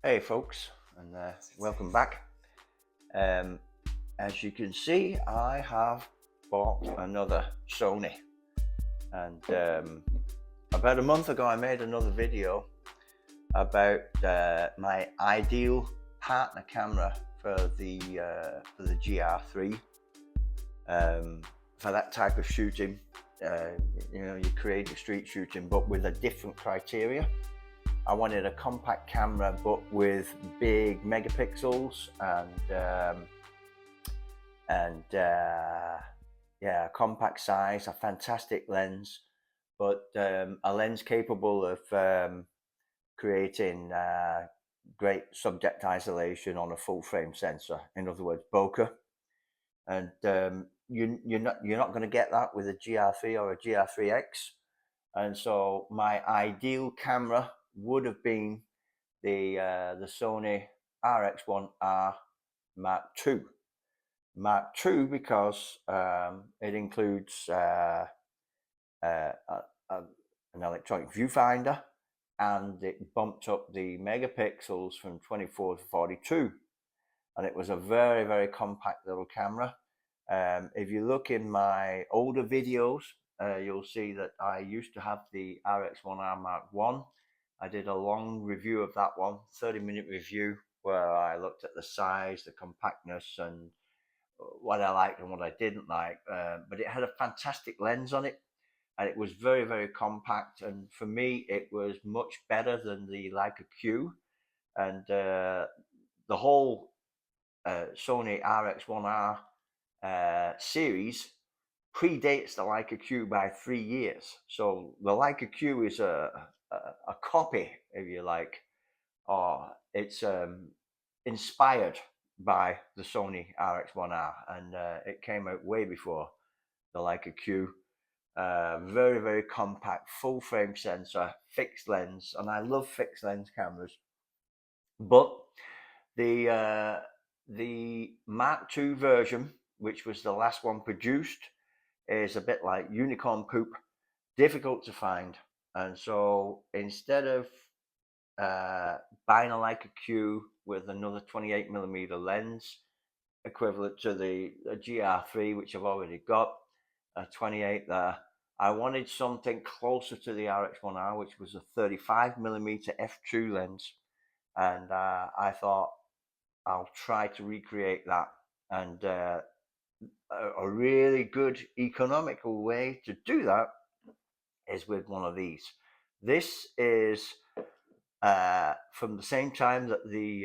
Hey folks, and welcome back. Um, as you can see, I have bought another Sony, and about a month ago, I made another video about my ideal partner camera for the GR3. For that type of shooting, you're creating street shooting, but with a different criteria. I wanted a compact camera, but with big megapixels and yeah, a compact size, a fantastic lens, but a lens capable of creating great subject isolation on a full frame sensor. In other words, bokeh. And you're not going to get that with a GR3 or a GR3X. And so my ideal camera would have been the Sony RX1R Mark II. Mark II because it includes uh, an electronic viewfinder, and it bumped up the megapixels from 24 to 42, and it was a very, very compact little camera. If you look in my older videos, you'll see that I used to have the RX1R Mark I. I did a long review of that one, 30-minute review, where I looked at the size, the compactness, and what I liked and what I didn't like. But it had a fantastic lens on it, and it was very, very compact. And for me, it was much better than the Leica Q. And the whole Sony RX1R series predates the Leica Q by 3 years. So the Leica Q is a copy, if you like, or it's inspired by the Sony RX1R, and it came out way before the Leica Q. Very, very compact, full frame sensor, fixed lens, and I love fixed lens cameras. But the Mark II version, which was the last one produced, is a bit like unicorn poop, difficult to find. And so instead of buying a Leica Q with another 28mm lens, equivalent to the GR3, which I've already got, a 28 there, I wanted something closer to the RX1R, which was a 35mm f2 lens. And I thought, I'll try to recreate that. And a really good economical way to do that is with one of these. This is from the same time that the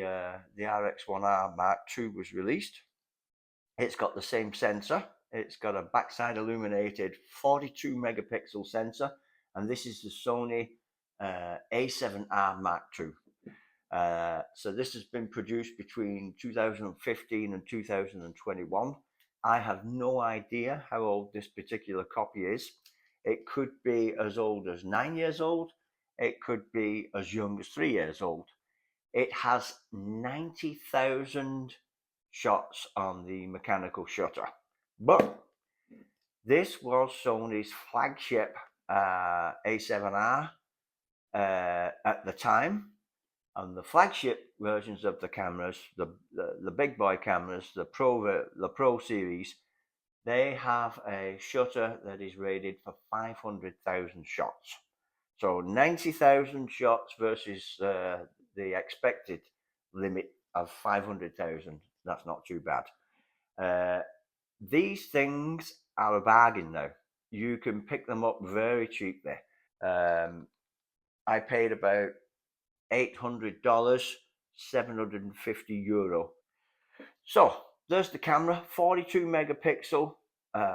RX1R Mark II was released. It's got the same sensor. It's got a backside illuminated 42 megapixel sensor, and this is the Sony A7R Mark II. So this has been produced between 2015 and 2021. I have no idea how old this particular copy is. It could be as old as 9 years old. It could be as young as 3 years old. It has 90,000 shots on the mechanical shutter. But this was Sony's flagship A7R at the time. And the flagship versions of the cameras, the big boy cameras, the Pro series, they have a shutter that is rated for 500,000 shots. So 90,000 shots versus the expected limit of 500,000. That's not too bad. These things are a bargain now. You can pick them up very cheaply. I paid about $800, €750. So there's the camera, 42 megapixel,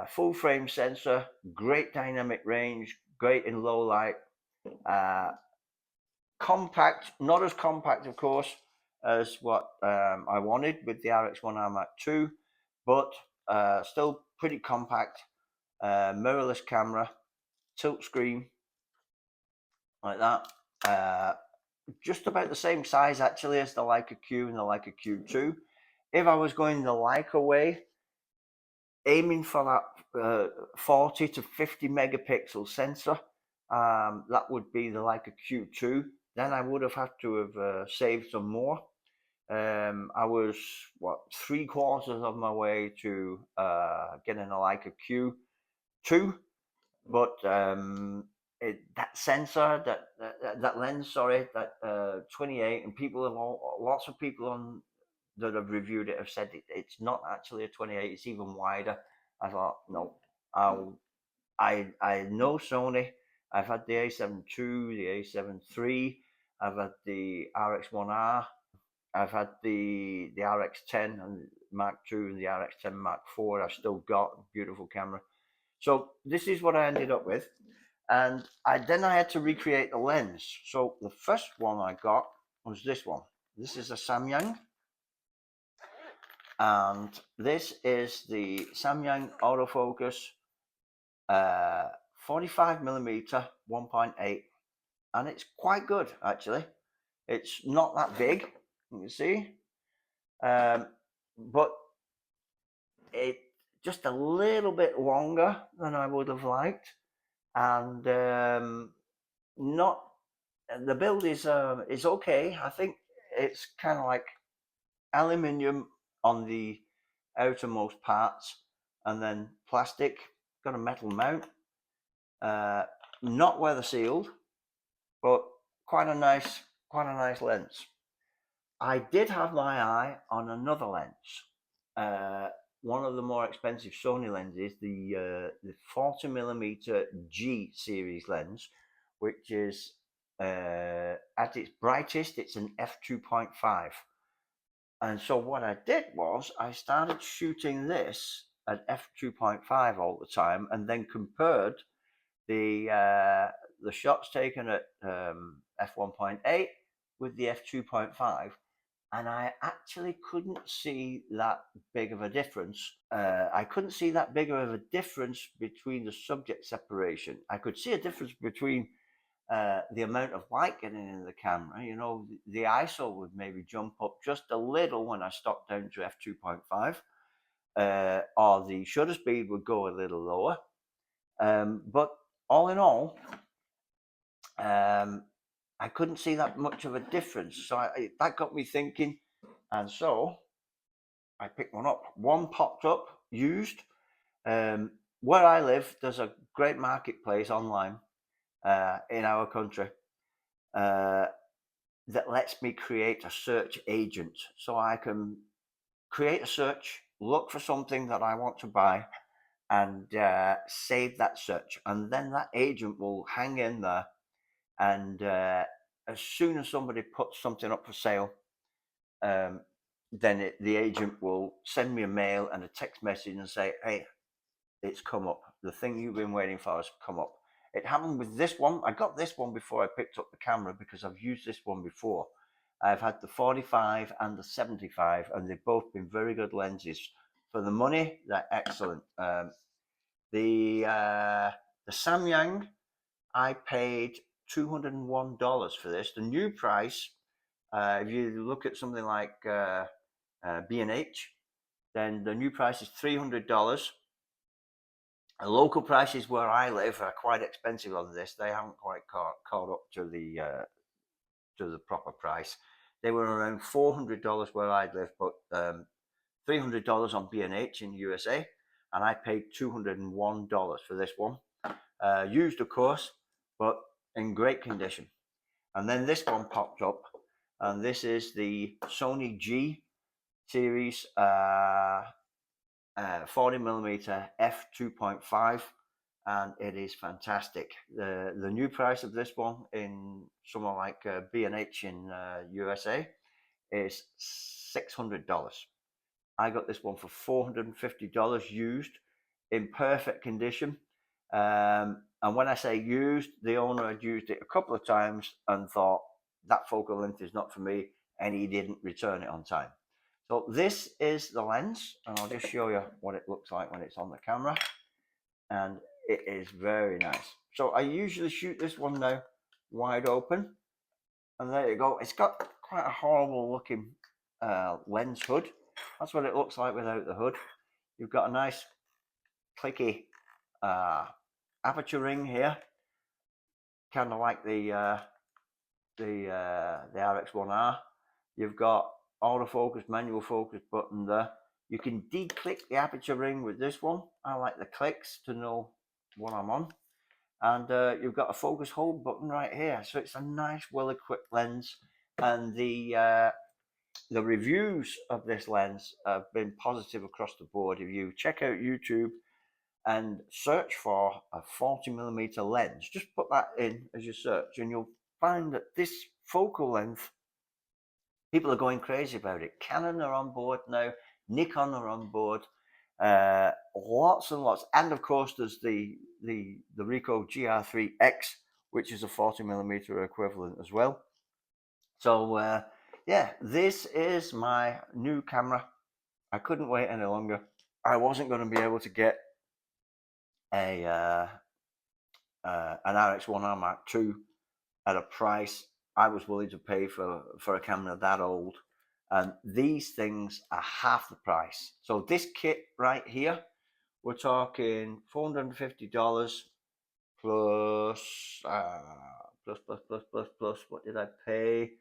full frame sensor, great dynamic range, great in low light, compact, not as compact, of course, as what I wanted with the RX1R Mark II, but still pretty compact, mirrorless camera, tilt screen, like that. Just about the same size actually as the Leica Q and the Leica Q2. If I was going the Leica way, aiming for that 40 to 50 megapixel sensor, that would be the Leica Q2. then I would have had to have saved some more. I was, what, 3/4 of my way to getting a Leica Q2, but that sensor, that lens, sorry, that 28, and lots of people on that have reviewed it have said it's not actually a 28, it's even wider. I thought, no, I know Sony. I've had the A7 II, the A7 III, I've had the RX1R, I've had the RX10 and Mark II and the RX10 Mark IV. I've still got a beautiful camera. So this is what I ended up with. And then I had to recreate the lens. So the first one I got was this one. This is a Samyang. And this is the Samyang autofocus 45mm 1.8. And it's quite good, actually. It's not that big, you can see. But it just a little bit longer than I would have liked. And not the build is okay. I think it's kind of like aluminium on the outermost parts, and then plastic. Got a metal mount. Not weather sealed, but quite a nice lens. I did have my eye on another lens. One of the more expensive Sony lenses, the 40mm G series lens, which is at its brightest, it's an f2.5. And so what I did was I started shooting this at f2.5 all the time, and then compared the shots taken at f1.8 with the f2.5, and I actually couldn't see that big of a difference. I couldn't see that big of a difference between the subject separation. I could see a difference between the amount of light getting into the camera. You know, the ISO would maybe jump up just a little when I stopped down to f2.5, or the shutter speed would go a little lower. But all in all, I couldn't see that much of a difference. So that got me thinking, and so I picked one up. One popped up, used. Where I live, there's a great marketplace online in our country that lets me create a search agent. So I can create a search, look for something that I want to buy, and save that search. And then that agent will hang in there. And as soon as somebody puts something up for sale, then the agent will send me a mail and a text message and say, hey, it's come up. The thing you've been waiting for has come up. It happened with this one. I got this one before I picked up the camera because I've used this one before. I've had the 45 and the 75, and they've both been very good lenses. For the money, they're excellent. The Samyang, I paid $201 for this. The new price, if you look at something like B&H, then the new price is $300. The local prices where I live are quite expensive on this. They haven't quite caught up to the proper price. They were around $400 where I live, but $300 on B&H in the USA, and I paid $201 for this one. Used, of course, but in great condition. And then this one popped up, and this is the Sony G series 40mm f2.5, and it is fantastic. The new price of this one in somewhere like B&H in USA is $600. I got this one for $450 used, in perfect condition. And when I say used, the owner had used it a couple of times and thought that focal length is not for me, and he didn't return it on time. So this is the lens, and I'll just show you what it looks like when it's on the camera, and it is very nice. So I usually shoot this one now wide open, and there you go. It's got quite a horrible looking lens hood. That's what it looks like without the hood. You've got a nice clicky aperture ring here, kind of like the the RX1R. You've got autofocus, manual focus button there. You can declick the aperture ring with this one. I like the clicks to know what I'm on. And you've got a focus hold button right here. So it's a nice, well-equipped lens. And the reviews of this lens have been positive across the board. If you check out YouTube and search for a 40mm lens, just put that in as you search, and you'll find that this focal length, people are going crazy about it. Canon are on board now, Nikon are on board, lots and lots. And of course, there's the Ricoh GRiii, which is a 40mm equivalent as well. So yeah, this is my new camera. I couldn't wait any longer. I wasn't going to be able to get an RX1R Mark II at a price I was willing to pay for a camera that old. And these things are half the price. So this kit right here, we're talking $450 plus, what did I pay?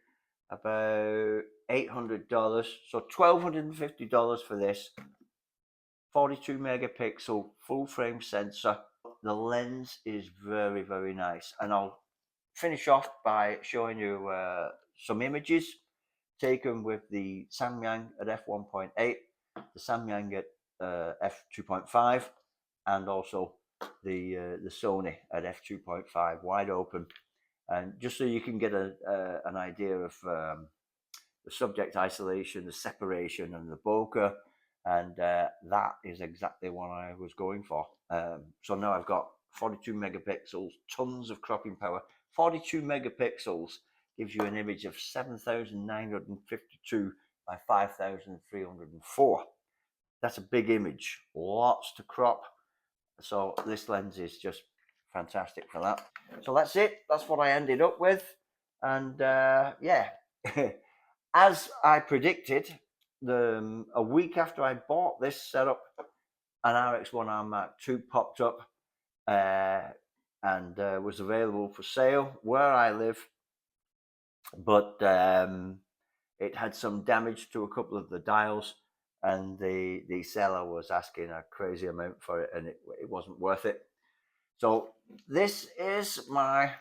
About $800. So $1,250 for this. 42 megapixel full frame sensor. The lens is very, very nice. And I'll finish off by showing you some images taken with the Samyang at f1.8, the Samyang at f2.5, and also the Sony at f2.5 wide open. And just so you can get an idea of the subject isolation, the separation, and the bokeh. And that is exactly what I was going for. So now I've got 42 megapixels, tons of cropping power. 42 megapixels gives you an image of 7,952 by 5,304. That's a big image, lots to crop. So this lens is just fantastic for that. So that's it. That's what I ended up with. And yeah, as I predicted, a week after I bought this setup, an RX1R Mark II popped up and was available for sale where I live, but it had some damage to a couple of the dials, and the seller was asking a crazy amount for it, and it wasn't worth it. So this is my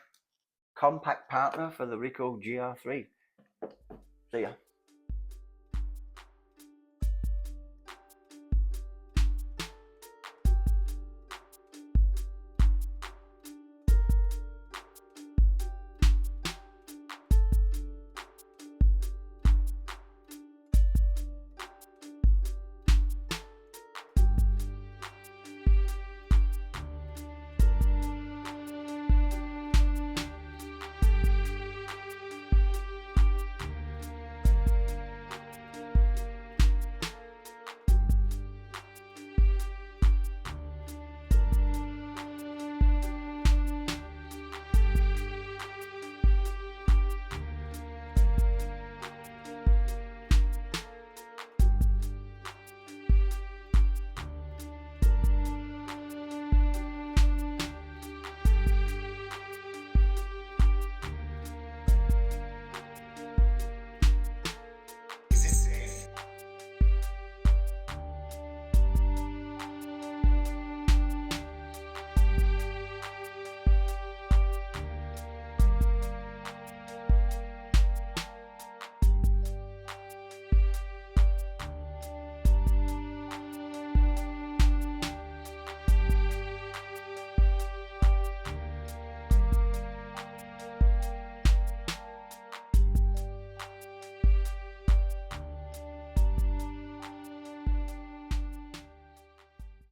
compact partner for the Ricoh GR3. See ya.